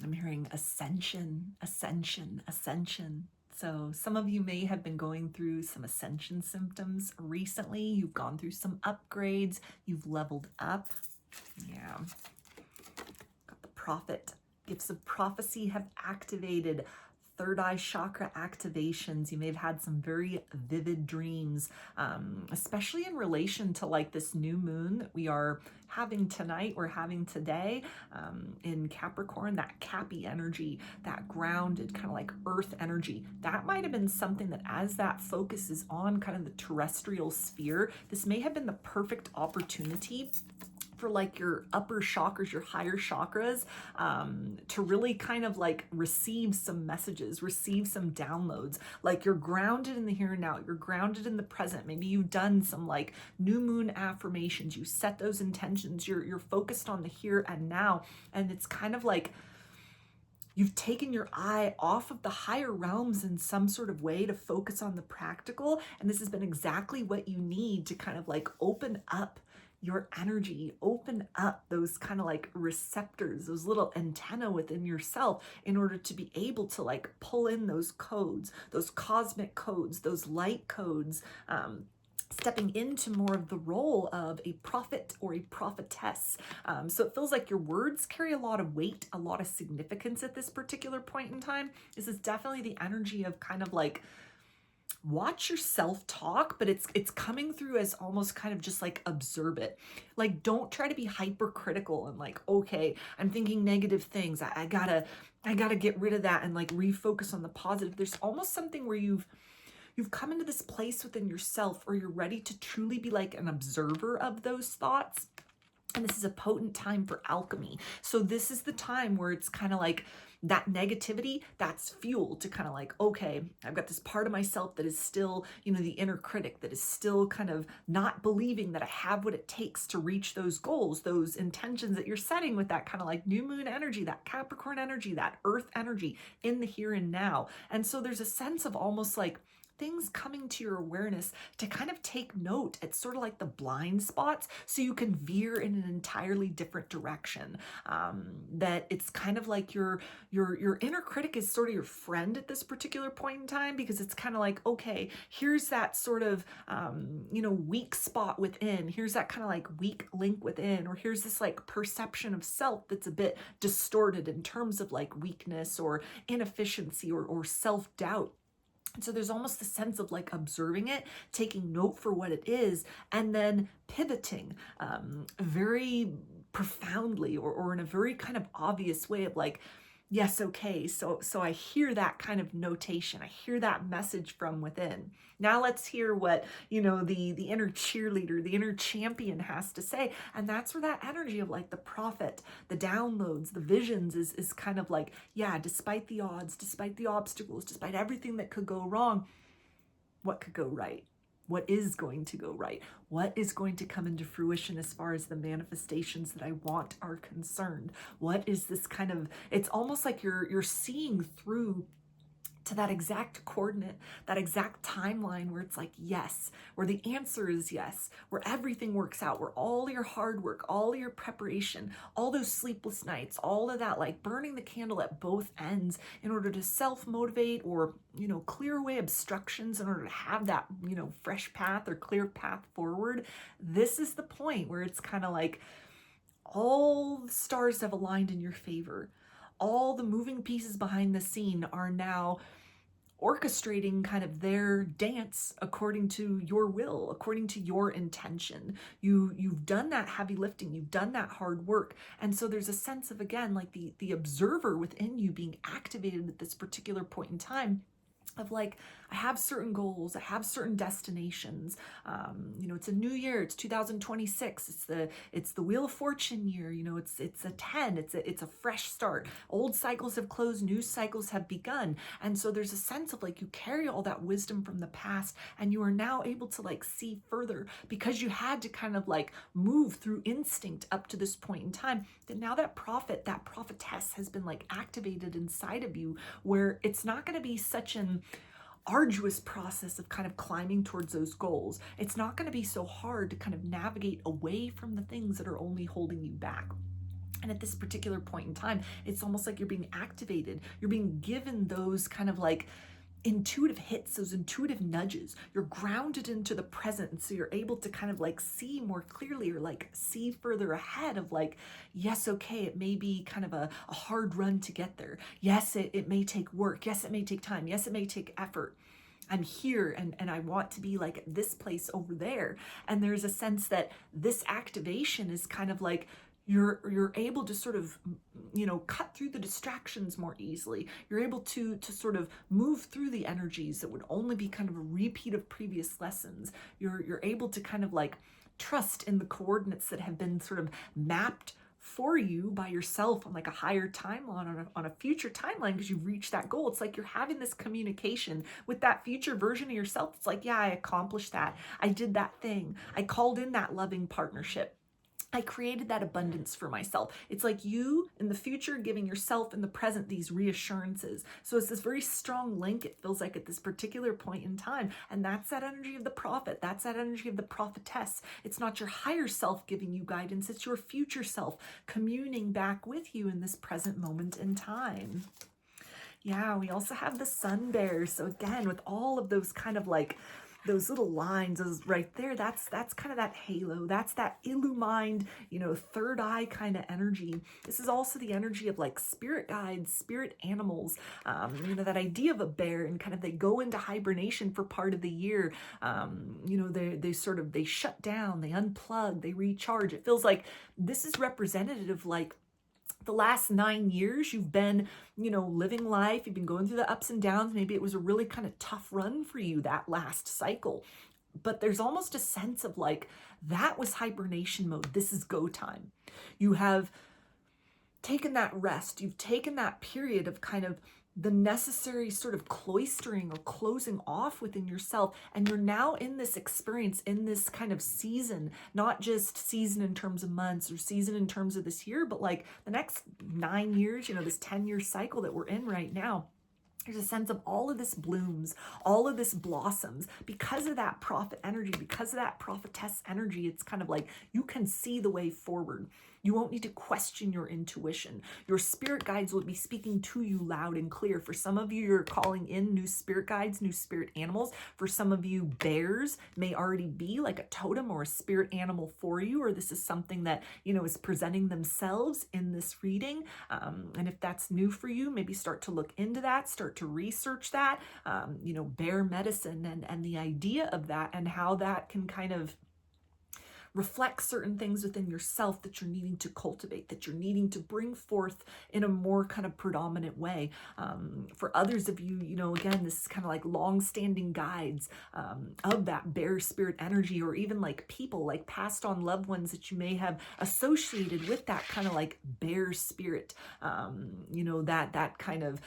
I'm hearing ascension, ascension, ascension. So some of you may have been going through some ascension symptoms recently. You've gone through some upgrades. You've leveled up. Yeah. Got the prophet. Gifts of prophecy have activated. Third eye chakra activations. You may have had some very vivid dreams, especially in relation to like this new moon that we are having tonight, we're having today in Capricorn, that Cappy energy, that grounded kind of like earth energy. That might have been something that as that focus is on kind of the terrestrial sphere, this may have been the perfect opportunity for like your upper chakras, your higher chakras, to really kind of like receive some messages, receive some downloads. Like you're grounded in the here and now, you're grounded in the present. Maybe you've done some like new moon affirmations, you set those intentions, you're focused on the here and now. And it's kind of like you've taken your eye off of the higher realms in some sort of way to focus on the practical. And this has been exactly what you need to kind of like open up your energy, open up those kind of like receptors, those little antenna within yourself in order to be able to like pull in those codes, those cosmic codes, those light codes, stepping into more of the role of a prophet or a prophetess. So it feels like your words carry a lot of weight, a lot of significance at this particular point in time. This is definitely the energy of kind of like, watch yourself talk, but it's coming through as almost kind of just like observe it. Like don't try to be hypercritical and like, okay, I'm thinking negative things. I gotta get rid of that and like refocus on the positive. There's almost something where you've come into this place within yourself, or you're ready to truly be like an observer of those thoughts. And this is a potent time for alchemy. So this is the time where it's kind of like that negativity, that's fuel to kind of like, okay, I've got this part of myself that is still, you know, the inner critic that is still kind of not believing that I have what it takes to reach those goals, those intentions that you're setting with that kind of like new moon energy, that Capricorn energy, that earth energy in the here and now. And so there's a sense of almost like things coming to your awareness to kind of take note. It's sort of like the blind spots, so you can veer in an entirely different direction. That it's kind of like your inner critic is sort of your friend at this particular point in time, because it's kind of like, okay, here's that sort of weak spot within. Here's that kind of like weak link within, or here's this like perception of self that's a bit distorted in terms of like weakness or inefficiency or self-doubt. And so there's almost a sense of like observing it, taking note for what it is, and then pivoting very profoundly or in a very kind of obvious way of like, yes, okay, so I hear that kind of notation. I hear that message from within. Now let's hear what, the inner cheerleader, the inner champion has to say. And that's where that energy of like the prophet, the downloads, the visions is kind of like, yeah, despite the odds, despite the obstacles, despite everything that could go wrong, what could go right? What is going to go right? What is going to come into fruition as far as the manifestations that I want are concerned? What is this kind of, it's almost like you're seeing through to that exact coordinate, that exact timeline where it's like, yes, where the answer is yes, where everything works out, where all your hard work, all your preparation, all those sleepless nights, all of that, like burning the candle at both ends in order to self-motivate or, clear away obstructions in order to have that, fresh path or clear path forward. This is the point where it's kind of like all the stars have aligned in your favor. All the moving pieces behind the scene are now orchestrating kind of their dance according to your will, according to your intention. You've done that heavy lifting, you've done that hard work. And so there's a sense of, again, like the observer within you being activated at this particular point in time of like, I have certain goals, I have certain destinations. It's a new year, it's 2026, it's the Wheel of Fortune year, it's a 10, it's a fresh start. Old cycles have closed, new cycles have begun. And so there's a sense of like, you carry all that wisdom from the past and you are now able to like see further because you had to kind of like move through instinct up to this point in time. That now that prophet, that prophetess has been like activated inside of you, where it's not going to be such an arduous process of kind of climbing towards those goals. It's not going to be so hard to kind of navigate away from the things that are only holding you back. And at this particular point in time, it's almost like you're being activated. You're being given those kind of like intuitive hits, those intuitive nudges. You're grounded into the present. And so you're able to kind of like see more clearly, or like see further ahead of like, yes, okay, it may be kind of a hard run to get there. Yes, it may take work. Yes, it may take time. Yes, it may take effort. I'm here and I want to be like at this place over there. And there's a sense that this activation is kind of like, you're able to sort of, cut through the distractions more easily. You're able to sort of move through the energies that would only be kind of a repeat of previous lessons. You're able to kind of like trust in the coordinates that have been sort of mapped for you by yourself on like a higher timeline, on a future timeline, because you've reached that goal. It's like you're having this communication with that future version of yourself. It's like, yeah, I accomplished that. I did that thing. I called in that loving partnership. I created that abundance for myself. It's like you in the future giving yourself in the present these reassurances. So it's this very strong link, it feels like, at this particular point in time. And that's that energy of the prophet. That's that energy of the prophetess. It's not your higher self giving you guidance. It's your future self communing back with you in this present moment in time. Yeah, we also have the sun bear. So again, with all of those kind of like those little lines is right there, that's kind of that halo, that's that illumined, third eye kind of energy. This is also the energy of like spirit guides, spirit animals, that idea of a bear, and kind of they go into hibernation for part of the year. They shut down, they unplug, they recharge. It feels like this is representative of like the last 9 years you've been, living life, you've been going through the ups and downs. Maybe it was a really kind of tough run for you that last cycle, but there's almost a sense of like, that was hibernation mode. This is go time. You have taken that rest. You've taken that period of kind of the necessary sort of cloistering or closing off within yourself. And you're now in this experience, in this kind of season, not just season in terms of months or season in terms of this year, but like the next 9 years, this 10-year cycle that we're in right now. There's a sense of all of this blooms, all of this blossoms because of that prophet energy, because of that prophetess energy. It's kind of like you can see the way forward. You won't need to question your intuition. Your spirit guides will be speaking to you loud and clear. For some of you, you're calling in new spirit guides, new spirit animals. For some of you, bears may already be like a totem or a spirit animal for you, or this is something that, is presenting themselves in this reading. And if that's new for you, maybe start to look into that, start to research that, bear medicine and the idea of that and how that can kind of reflect certain things within yourself that you're needing to cultivate, that you're needing to bring forth in a more kind of predominant way. For others of you, again, this is kind of like long-standing guides of that bear spirit energy, or even like people, like passed on loved ones that you may have associated with that kind of like bear spirit, that kind of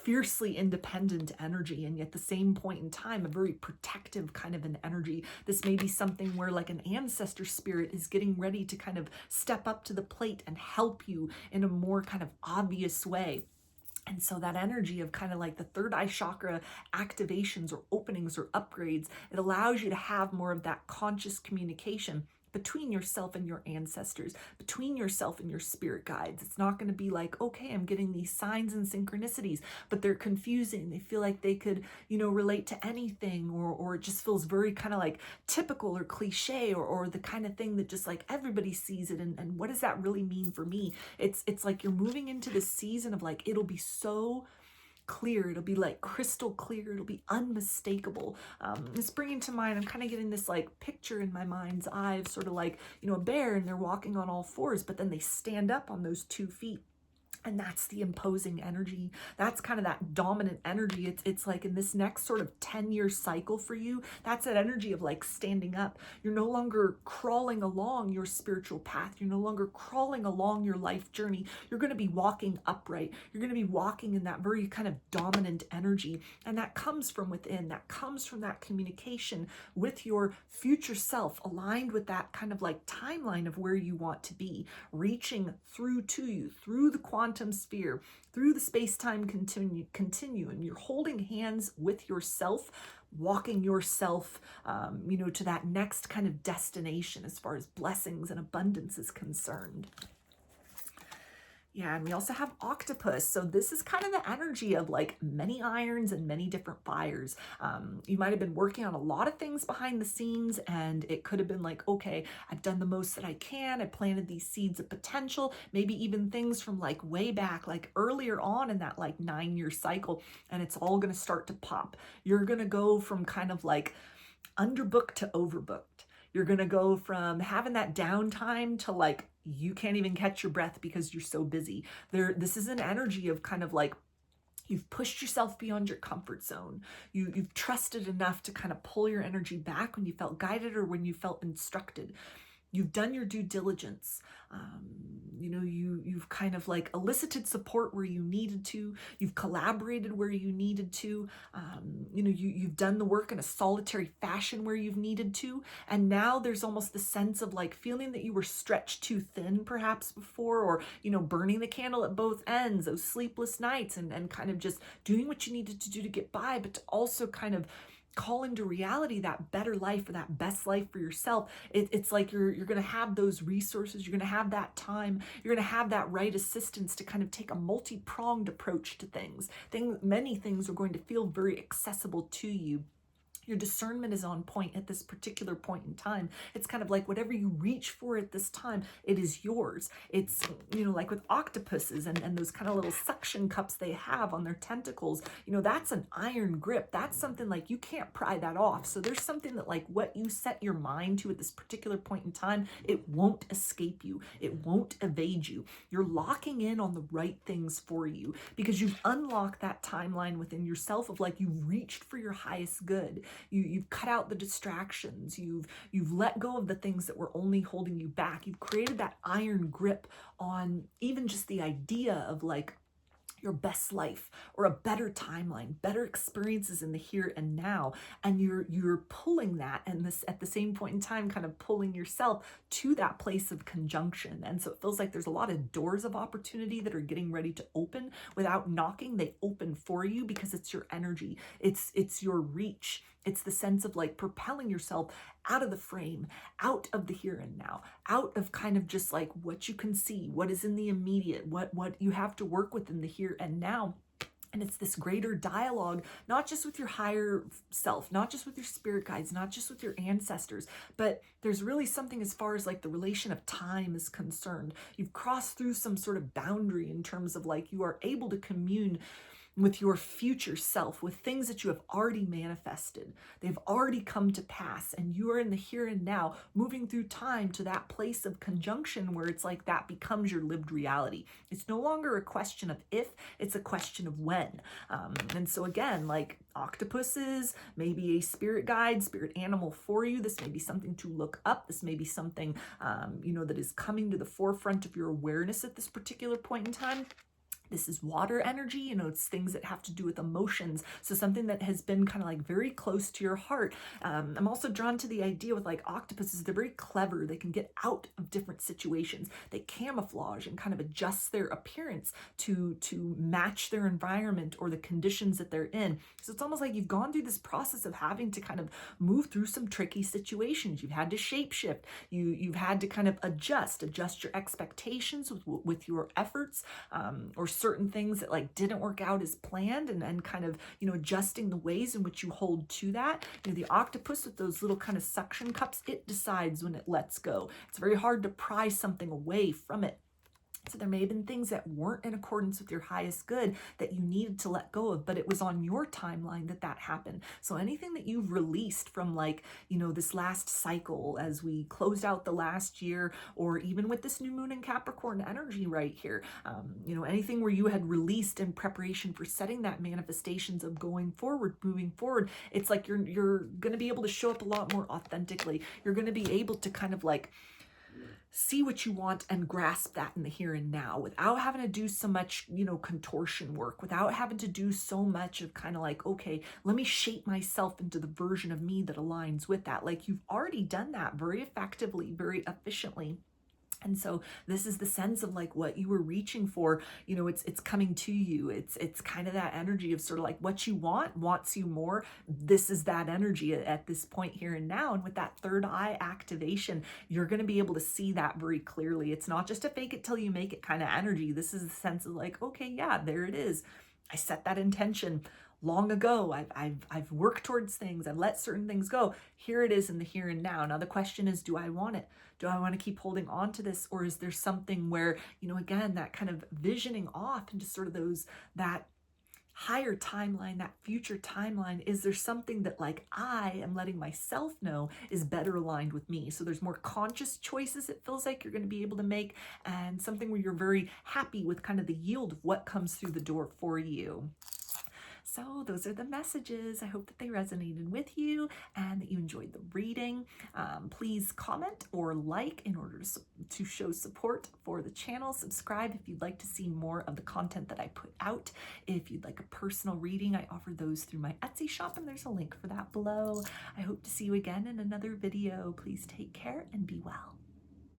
fiercely independent energy, and yet at the same point in time, a very protective kind of an energy. This may be something where like an ancestor spirit is getting ready to kind of step up to the plate and help you in a more kind of obvious way. And so that energy of kind of like the third eye chakra activations or openings or upgrades, it allows you to have more of that conscious communication between yourself and your ancestors, between yourself and your spirit guides. It's not going to be like, okay, I'm getting these signs and synchronicities, but they're confusing. They feel like they could, relate to anything, or it just feels very kind of like typical or cliche, or the kind of thing that just like everybody sees it. And what does that really mean for me? It's like you're moving into this season of like, it'll be so clear, it'll be like crystal clear, it'll be unmistakable. It's bringing to mind, I'm kind of getting this like picture in my mind's eye of sort of like, a bear, and they're walking on all fours, but then they stand up on those 2 feet. And that's the imposing energy. That's kind of that dominant energy. It's like in this next sort of 10-year cycle for you, that's that energy of like standing up. You're no longer crawling along your spiritual path. You're no longer crawling along your life journey. You're going to be walking upright. You're going to be walking in that very kind of dominant energy. And that comes from within. That comes from that communication with your future self, aligned with that kind of like timeline of where you want to be, reaching through to you, through the quantum sphere, through the space-time continuum. You're holding hands with yourself, walking yourself, to that next kind of destination as far as blessings and abundance is concerned. Yeah, and we also have Octopus. So this is kind of the energy of like many irons and many different fires. You might have been working on a lot of things behind the scenes, and it could have been like, okay, I've done the most that I can. I planted these seeds of potential, maybe even things from like way back, like earlier on in that like 9-year cycle, and it's all going to start to pop. You're going to go from kind of like underbooked to overbooked. You're going to go from having that downtime to like you can't even catch your breath because you're so busy. This is an energy of kind of like you've pushed yourself beyond your comfort zone. You've trusted enough to kind of pull your energy back when you felt guided or when you felt instructed. You've done your due diligence. You've kind of like elicited support where you needed to. You've collaborated where you needed to. You've done the work in a solitary fashion where you've needed to. And now there's almost the sense of like feeling that you were stretched too thin perhaps before, or, burning the candle at both ends, those sleepless nights, and kind of just doing what you needed to do to get by, but to also kind of call into reality that better life or that best life for yourself. It's like you're going to have those resources, you're going to have that time, you're going to have that right assistance to kind of take a multi-pronged approach to things. Many things are going to feel very accessible to you. Your discernment is on point at this particular point in time. It's kind of like whatever you reach for at this time, it is yours. It's, like with octopuses and those kind of little suction cups they have on their tentacles, that's an iron grip. That's something like you can't pry that off. So there's something that like what you set your mind to at this particular point in time, it won't escape you. It won't evade you. You're locking in on the right things for you because you've unlocked that timeline within yourself of like you've reached for your highest good. You've cut out the distractions. You've let go of the things that were only holding you back. You've created that iron grip on even just the idea of like your best life or a better timeline, better experiences in the here and now. And you're pulling that, and this at the same point in time, kind of pulling yourself to that place of conjunction. And so it feels like there's a lot of doors of opportunity that are getting ready to open without knocking. They open for you because it's your energy. It's your reach. It's the sense of like propelling yourself out of the frame, out of the here and now, out of kind of just like what you can see, what is in the immediate, what you have to work with in the here and now. And it's this greater dialogue, not just with your higher self, not just with your spirit guides, not just with your ancestors, but there's really something as far as like the relation of time is concerned. You've crossed through some sort of boundary in terms of like you are able to commune with your future self, with things that you have already manifested. They've already come to pass, and you are in the here and now, moving through time to that place of conjunction where it's like that becomes your lived reality. It's no longer a question of if, it's a question of when. And so again, like octopuses, maybe a spirit guide, spirit animal for you. This may be something to look up. This may be something, that is coming to the forefront of your awareness at this particular point in time. This is water energy, it's things that have to do with emotions. So something that has been kind of like very close to your heart. I'm also drawn to the idea with like octopuses, they're very clever. They can get out of different situations. They camouflage and kind of adjust their appearance to match their environment or the conditions that they're in. So it's almost like you've gone through this process of having to kind of move through some tricky situations. You've had to shapeshift. You've had to kind of adjust your expectations with your efforts, or certain things that like didn't work out as planned, and kind of, adjusting the ways in which you hold to that. The octopus with those little kind of suction cups, it decides when it lets go. It's very hard to pry something away from it. So there may have been things that weren't in accordance with your highest good that you needed to let go of, but it was on your timeline that happened. So anything that you've released from like, this last cycle as we closed out the last year, or even with this new moon in Capricorn energy right here, anything where you had released in preparation for setting that manifestations of going forward, moving forward, it's like you're going to be able to show up a lot more authentically. You're going to be able to kind of like see what you want and grasp that in the here and now without having to do so much, contortion work, without having to do so much of kind of like, okay, let me shape myself into the version of me that aligns with that. Like you've already done that very effectively, very efficiently. And so this is the sense of like what you were reaching for, you know, it's coming to you. It's kind of that energy of sort of like what you want wants you more. This is that energy at this point here and now. And with that third eye activation, you're going to be able to see that very clearly. It's not just a fake it till you make it kind of energy. This is the sense of like, okay, yeah, there it is. I set that intention long ago. I've worked towards things. I've let certain things go. Here it is in the here and now. Now the question is, do I want it? Do I want to keep holding on to this? Or is there something where, you know, again, that kind of visioning off into sort of that higher timeline, that future timeline, is there something that like I am letting myself know is better aligned with me? So there's more conscious choices it feels like you're going to be able to make, and something where you're very happy with kind of the yield of what comes through the door for you. So those are the messages. I hope that they resonated with you and that you enjoyed the reading. Please comment or like in order to show support for the channel. Subscribe if you'd like to see more of the content that I put out. If you'd like a personal reading, I offer those through my Etsy shop, and there's a link for that below. I hope to see you again in another video. Please take care and be well.